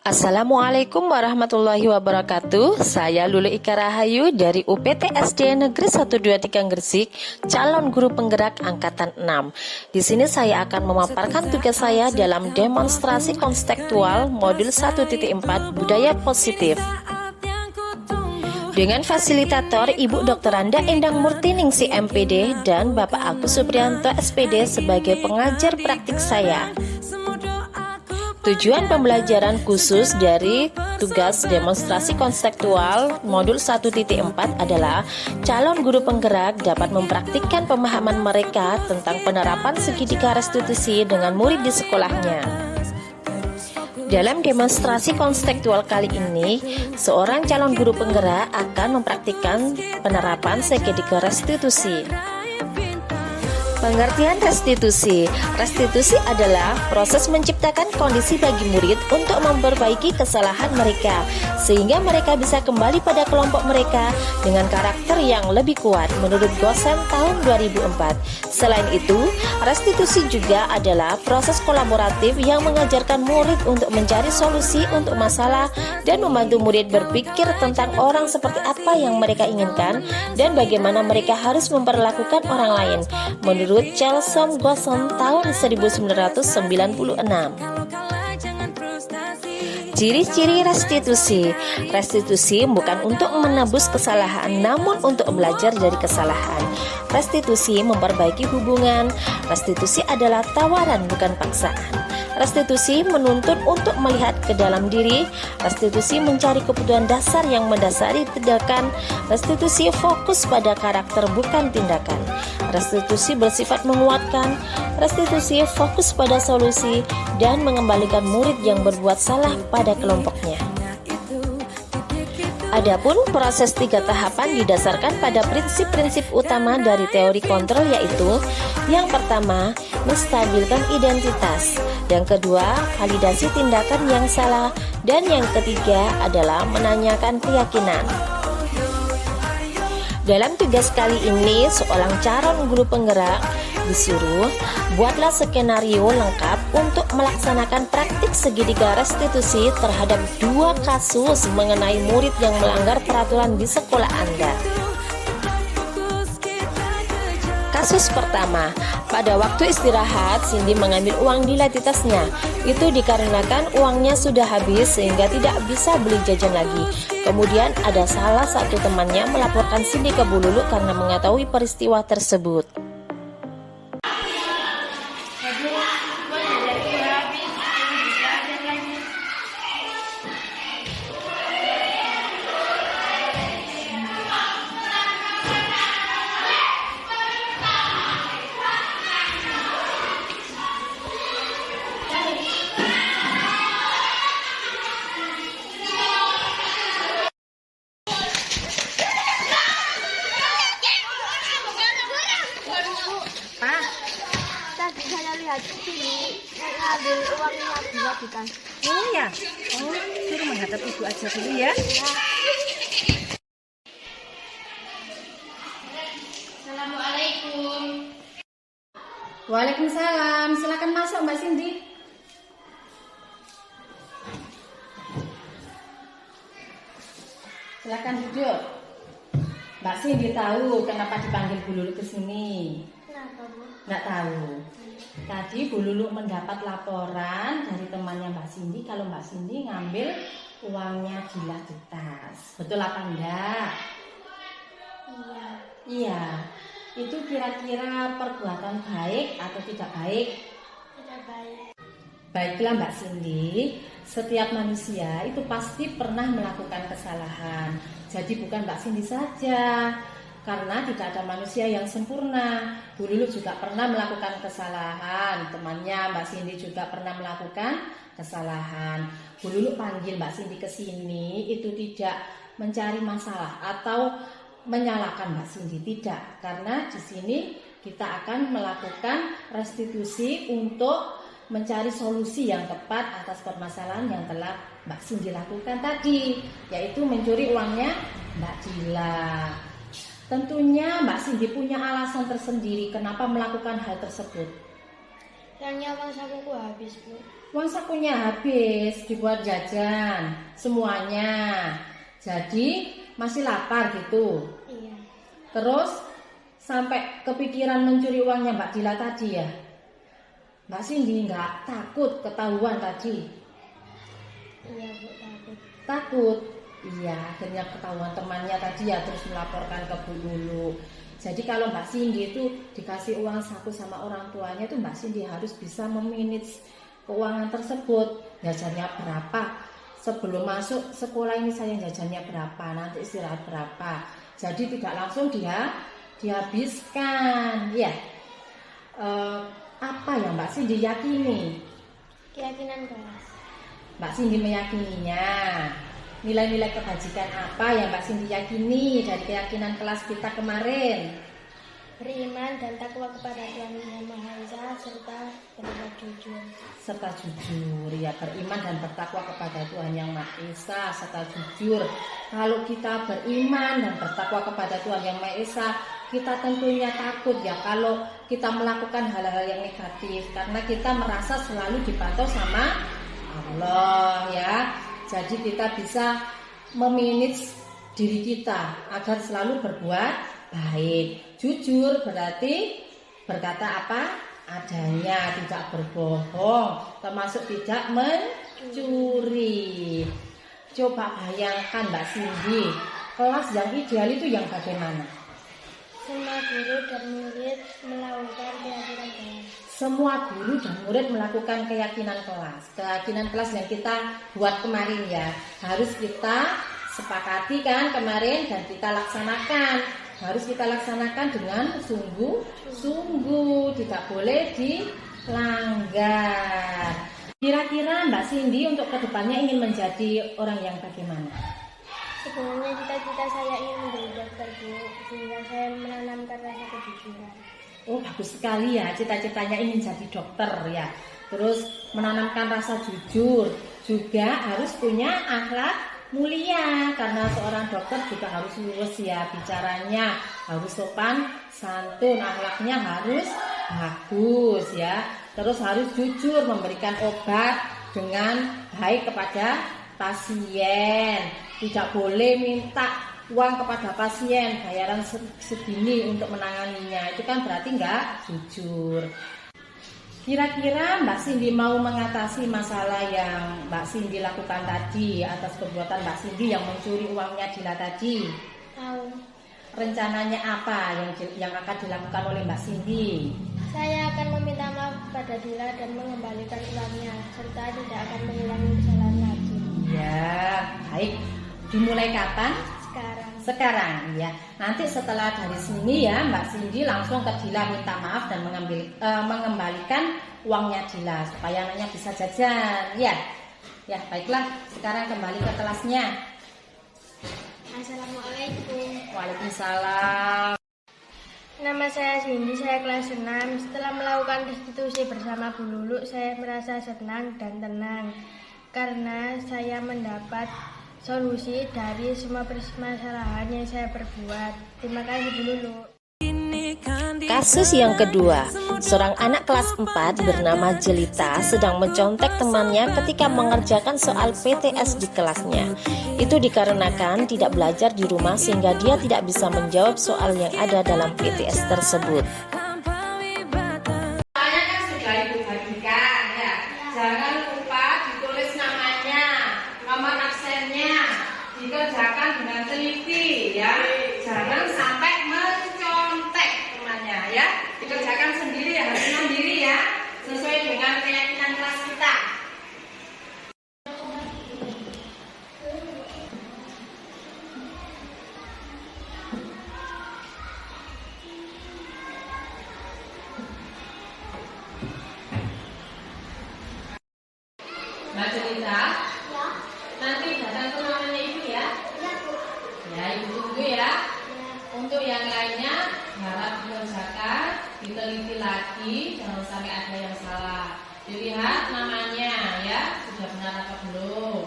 Assalamualaikum warahmatullahi wabarakatuh. Saya Lulu Ika Rahayu dari UPT SD Negeri 123 Gresik, calon guru penggerak angkatan 6. Di sini saya akan memaparkan tugas saya dalam demonstrasi konstekstual modul 1.4 budaya positif. Dengan fasilitator Ibu Dr. Anda Endang Murtiningsi MPD dan Bapak Agus Supriyanto SPD sebagai pengajar praktik saya. Tujuan pembelajaran khusus dari tugas demonstrasi konstekstual modul 1.4 adalah calon guru penggerak dapat mempraktikkan pemahaman mereka tentang penerapan segitiga restitusi dengan murid di sekolahnya. Dalam demonstrasi konstekstual kali ini, seorang calon guru penggerak akan mempraktikkan penerapan segitiga restitusi. Pengertian restitusi. Restitusi adalah proses menciptakan kondisi bagi murid untuk memperbaiki kesalahan mereka, sehingga mereka bisa kembali pada kelompok mereka dengan karakter yang lebih kuat menurut Gosen tahun 2004. Selain itu, restitusi juga adalah proses kolaboratif yang mengajarkan murid untuk mencari solusi untuk masalah dan membantu murid berpikir tentang orang seperti apa yang mereka inginkan dan bagaimana mereka harus memperlakukan orang lain menurut Chelsom Gosen tahun 1996. Ciri-ciri restitusi. Restitusi bukan untuk menebus kesalahan, namun untuk belajar dari kesalahan. Restitusi memperbaiki hubungan. Restitusi adalah tawaran, bukan paksaan. Restitusi menuntut untuk melihat ke dalam diri. Restitusi mencari kebutuhan dasar yang mendasari tindakan. Restitusi fokus pada karakter, bukan tindakan. Restitusi bersifat menguatkan. Restitusi fokus pada solusi dan mengembalikan murid yang berbuat salah pada kelompoknya. Adapun proses 3 tahapan didasarkan pada prinsip-prinsip utama dari teori kontrol, yaitu yang pertama, menstabilkan identitas, yang kedua, validasi tindakan yang salah, dan yang ketiga adalah menanyakan keyakinan. Dalam tugas kali ini, seorang calon guru penggerak disuruh buatlah skenario lengkap untuk melaksanakan praktik segitiga restitusi terhadap 2 kasus mengenai murid yang melanggar peraturan di sekolah Anda. Kasus pertama, pada waktu istirahat, Cindy mengambil uang di layar tasnya. Itu dikarenakan uangnya sudah habis sehingga tidak bisa beli jajan lagi. Kemudian ada salah satu temannya melaporkan Cindy ke Bu Lulu karena mengetahui peristiwa tersebut. Saya lihat sini ngambil uangnya lagi kan. Oh ya, suruh menghadap ibu aja dulu ya. Assalamualaikum. Waalaikumsalam, silakan masuk Mbak Cindy. Silakan duduk. Mbak Cindy tahu kenapa dipanggil Bu Lulu ke sini? Kenapa, Bu? Nggak tahu. Tadi Bu Lulu mendapat laporan dari temannya Mbak Cindy kalau Mbak Cindy ngambil uangnya gila di tas. Betul apa enggak? Iya. Iya. Itu kira-kira perbuatan baik atau tidak baik? Tidak baik. Baiklah Mbak Cindy, setiap manusia itu pasti pernah melakukan kesalahan. Jadi bukan Mbak Cindy saja, karena tidak ada manusia yang sempurna. Bu Lulu juga pernah melakukan kesalahan, temannya Mbak Cindy juga pernah melakukan kesalahan. Bu Lulu panggil Mbak Cindy ke sini itu tidak mencari masalah atau menyalahkan Mbak Cindy, tidak. Karena di sini kita akan melakukan restitusi untuk mencari solusi yang tepat atas permasalahan yang telah Mbak Cindy lakukan tadi, yaitu mencuri uangnya Mbak Dila. Tentunya Mbak Cindy punya alasan tersendiri kenapa melakukan hal tersebut. Soalnya uang sakuku habis, Bu. Uang sakunya habis dibuat jajan semuanya. Jadi masih lapar gitu. Iya. Terus sampai kepikiran mencuri uangnya Mbak Dila tadi ya. Mbak Cindy nggak takut ketahuan tadi? Iya, Bu, takut. Takut. Iya, akhirnya ketahuan temannya tadi ya, terus melaporkan ke Bu Lulu. Jadi kalau Mbak Cindy itu dikasih uang saku sama orang tuanya itu Mbak Cindy harus bisa memanage keuangan tersebut. Jajannya berapa? Sebelum masuk sekolah ini saya jajannya berapa? Nanti istirahat berapa? Jadi tidak langsung dihabiskan. Ya. Apa yang Mbak Cindy yakini? Keyakinan kelas. Mbak Cindy meyakininya. Nilai-nilai kebajikan apa yang Mbak Cindy yakini dari keyakinan kelas kita kemarin? Beriman dan takwa kepada Tuhan Yang Maha Esa serta berbuat jujur. Serta jujur, ya, beriman dan bertakwa kepada Tuhan Yang Maha Esa serta jujur. Kalau kita beriman dan bertakwa kepada Tuhan Yang Maha Esa, kita tentunya takut ya kalau kita melakukan hal-hal yang negatif, karena kita merasa selalu dipantau sama Allah ya. Jadi kita bisa memanage diri kita agar selalu berbuat baik. Jujur berarti berkata apa adanya, tidak berbohong, termasuk tidak mencuri. Coba bayangkan Mbak Cindy, kelas yang ideal itu yang bagaimana? Semua guru dan murid melakukan keyakinan kelas. Semua guru dan murid melakukan keyakinan kelas. Keyakinan kelas yang kita buat kemarin ya, harus kita sepakati kan kemarin dan kita laksanakan. Harus kita laksanakan dengan sungguh-sungguh, tidak boleh dilanggar. Kira-kira Mbak Cindy untuk kedepannya ingin menjadi orang yang bagaimana? Sebenarnya cita-cita saya ingin menjadi dokter, Bu, sehingga saya menanamkan rasa kejujuran. Oh, bagus sekali ya, cita-citanya ingin jadi dokter ya. Terus menanamkan rasa jujur, juga harus punya akhlak mulia, karena seorang dokter juga harus lurus ya, bicaranya harus sopan santun, akhlaknya harus bagus ya. Terus harus jujur memberikan obat dengan baik kepada pasien. Tidak boleh minta uang kepada pasien bayaran segini untuk menanganinya, itu kan berarti nggak jujur. Kira-kira Mbak Cindy mau mengatasi masalah yang Mbak Cindy lakukan tadi atas perbuatan Mbak Cindy yang mencuri uangnya Dila tadi? Tahu. Rencananya apa yang akan dilakukan oleh Mbak Cindy? Saya akan meminta maaf kepada Dila dan mengembalikan uangnya, serta tidak akan mengulangi kesalahan lagi. Ya, baik. Dimulai kapan? Sekarang ya. Nanti setelah dari sini ya Mbak Cindy langsung ke Dila minta maaf dan mengembalikan uangnya Dila supaya anaknya bisa jajan ya. Ya, baiklah. Sekarang kembali ke kelasnya. Assalamualaikum. Waalaikumsalam. Nama saya Cindy, saya kelas 6. Setelah melakukan restitusi bersama Bu Lulu, saya merasa senang dan tenang karena saya mendapat solusi dari semua permasalahan yang saya perbuat. Terima kasih Bu Lulu. Kasus yang kedua, seorang anak kelas 4 bernama Jelita sedang mencontek temannya ketika mengerjakan soal PTS di kelasnya. Itu dikarenakan tidak belajar di rumah sehingga dia tidak bisa menjawab soal yang ada dalam PTS tersebut. Soalnya kan sudah Ibu bagikan ya. Jangan lupa ditulis namanya, nomor absennya, dikerjakan dengan teliti ya. Jangan sampai mencontek temannya ya. Dikerjakan sendiri ya, harus mandiri ya, sesuai dengan keyakinan kelas kita. Mbak Jelita, Ya. nanti datang ke rumahnya Ibu ya. Ya, Bu. Ya, Ibu tunggu ya. Ya. Untuk yang lainnya harap dikerjakan, diteliti lagi, jangan sampai ada yang salah. Dilihat namanya ya, sudah benar apa belum.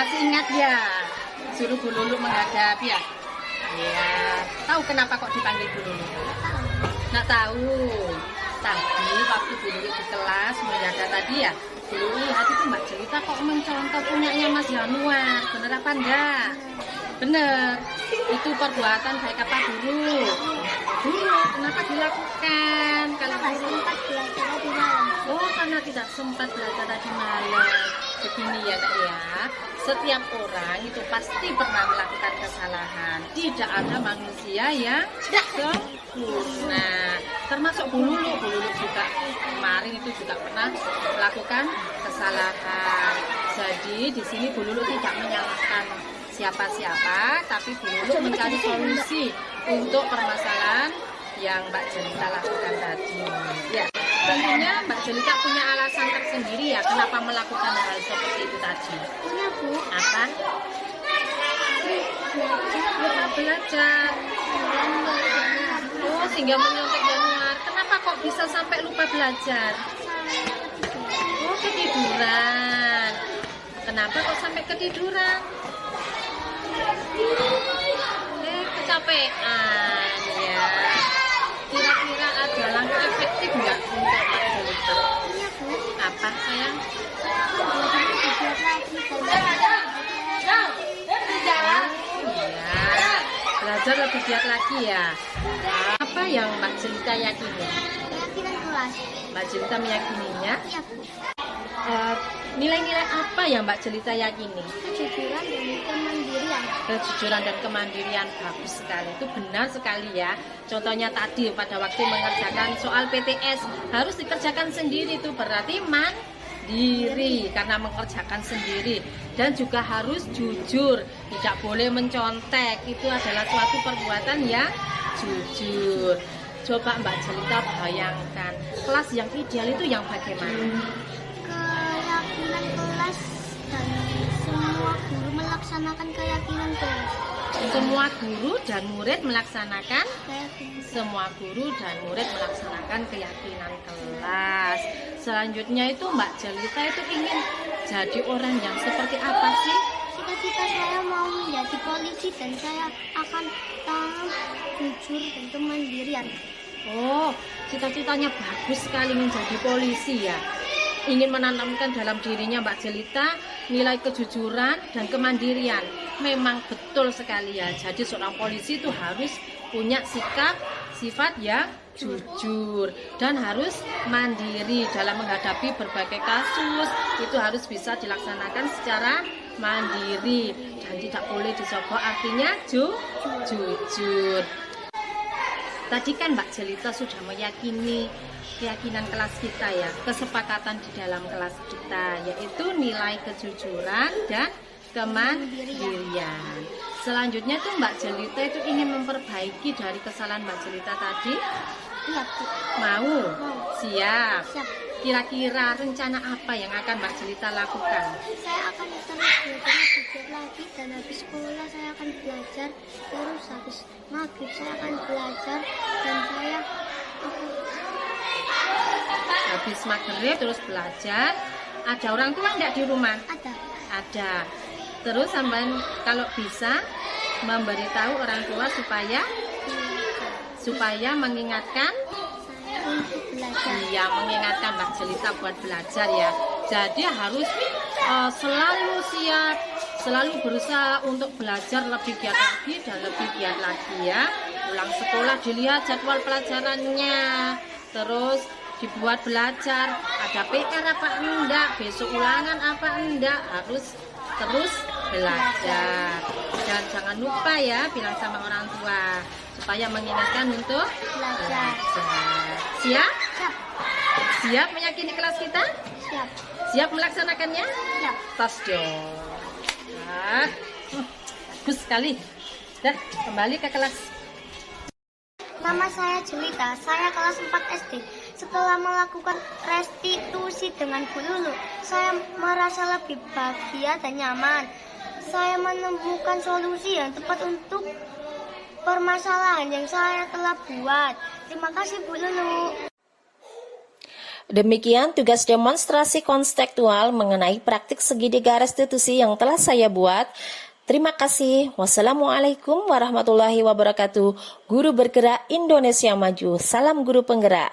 Masih ingat ya, suruh Bu Lulu menghadap ya? Iya. Tahu kenapa kok dipanggil Bu Lulu? Nggak tahu. Tadi waktu Bu Lulu di kelas menghadap tadi ya, Bu Lulu lihat itu Mbak Jelita kok mencontoh punyanya Mas Januar. Bener apa enggak? Bener. Itu perbuatan baik apa dulu? Dulu. Kenapa dilakukan? Kalau dulu oh, karena tidak sempat belajar tadi malam. Begini ya Nak ya, setiap orang itu pasti pernah melakukan kesalahan. Tidak ada manusia yang sempurna. Termasuk Bu Lulu. Bu Lulu juga kemarin itu juga pernah melakukan kesalahan. Jadi di sini Bu Lulu tidak menyalahkan siapa-siapa, tapi Bu Lulu mencari solusi untuk permasalahan yang Mbak Jelita lakukan tadi. Ya, tentunya Mbak Jelita punya alasan tersendiri ya kenapa melakukan hal seperti itu tadi. Punya Bu. Apa? Belajar. Oh, sehingga menyontek Januar. Kenapa kok bisa sampai lupa belajar? Oh, ketiduran. Kenapa kok sampai ketiduran? Kecapean ya. Kira-kira ada langkah efektif nggak untuk Mbak Jelita? Apa sayang? Iya, belajar lebih giat lagi ya. Apa yang Mbak Jelita yakini? Keyakinan kelas. Mbak Jelita meyakininya. Iya Bu. Nilai-nilai apa yang Mbak Jelita yakini? Kejujuran dan kemandirian. Kejujuran dan kemandirian bagus sekali, itu benar sekali ya. Contohnya tadi pada waktu mengerjakan soal PTS harus dikerjakan sendiri, itu berarti mandiri karena mengerjakan sendiri. Dan juga harus jujur, tidak boleh mencontek, itu adalah suatu perbuatan yang jujur. Coba Mbak Jelita bayangkan kelas yang ideal itu yang bagaimana? Keyakinan kelas dan semua guru melaksanakan keyakinan kelas. Semua guru dan murid melaksanakan Keyakinan. semua guru dan murid melaksanakan keyakinan kelas. Selanjutnya itu Mbak Jelita itu ingin jadi orang yang seperti apa sih? Cita-cita saya mau menjadi polisi dan saya akan tahu jujur dan kemandirian. Oh, cita-citanya bagus sekali menjadi polisi ya. Ingin menanamkan dalam dirinya Mbak Jelita nilai kejujuran dan kemandirian. Memang betul sekali ya. Jadi seorang polisi itu harus punya sifat yang jujur dan harus mandiri dalam menghadapi berbagai kasus. Itu harus bisa dilaksanakan secara mandiri dan tidak boleh dicoba, artinya jujur. Tadi kan Mbak Jelita sudah meyakini keyakinan kelas kita ya, kesepakatan di dalam kelas kita, yaitu nilai kejujuran dan kemandirian. Selanjutnya tuh Mbak Jelita itu ingin memperbaiki dari kesalahan Mbak Jelita tadi. Iya Bu. Mau? Siap. Siap. Kira-kira rencana apa yang akan Mbak Jelita lakukan? Saya akan terus belajar lagi dan habis sekolah saya akan belajar, terus habis maghrib saya akan belajar dan saya akan Habis maghrib terus belajar. Ada orang tua enggak di rumah? ada Ada. Terus sampean kalau bisa memberitahu orang tua supaya mengingatkan, saya untuk belajar. iya, mengingatkan Mbak Jelita buat belajar ya. Jadi harus selalu siap, selalu berusaha untuk belajar lebih giat lagi dan lebih giat lagi ya. Pulang sekolah dilihat jadwal pelajarannya, terus dibuat belajar, ada PR apa enggak, besok ulangan apa enggak, harus terus belajar. Dan jangan lupa ya bilang sama orang tua supaya mengingatkan untuk Belajar. Siap? Siap. Siap meyakini kelas kita? Siap. Siap melaksanakannya? Siap. Tas dong. Nah, bagus sekali. Dah, kembali ke kelas. Nama saya Jelita, saya kelas 4 SD. Setelah melakukan restitusi dengan Bu Lulu, saya merasa lebih bahagia dan nyaman. Saya menemukan solusi yang tepat untuk permasalahan yang saya telah buat. Terima kasih Bu Lulu. Demikian tugas demonstrasi konstekstual mengenai praktik segitiga restitusi yang telah saya buat. Terima kasih. Wassalamualaikum warahmatullahi wabarakatuh. Guru bergerak Indonesia Maju. Salam guru penggerak.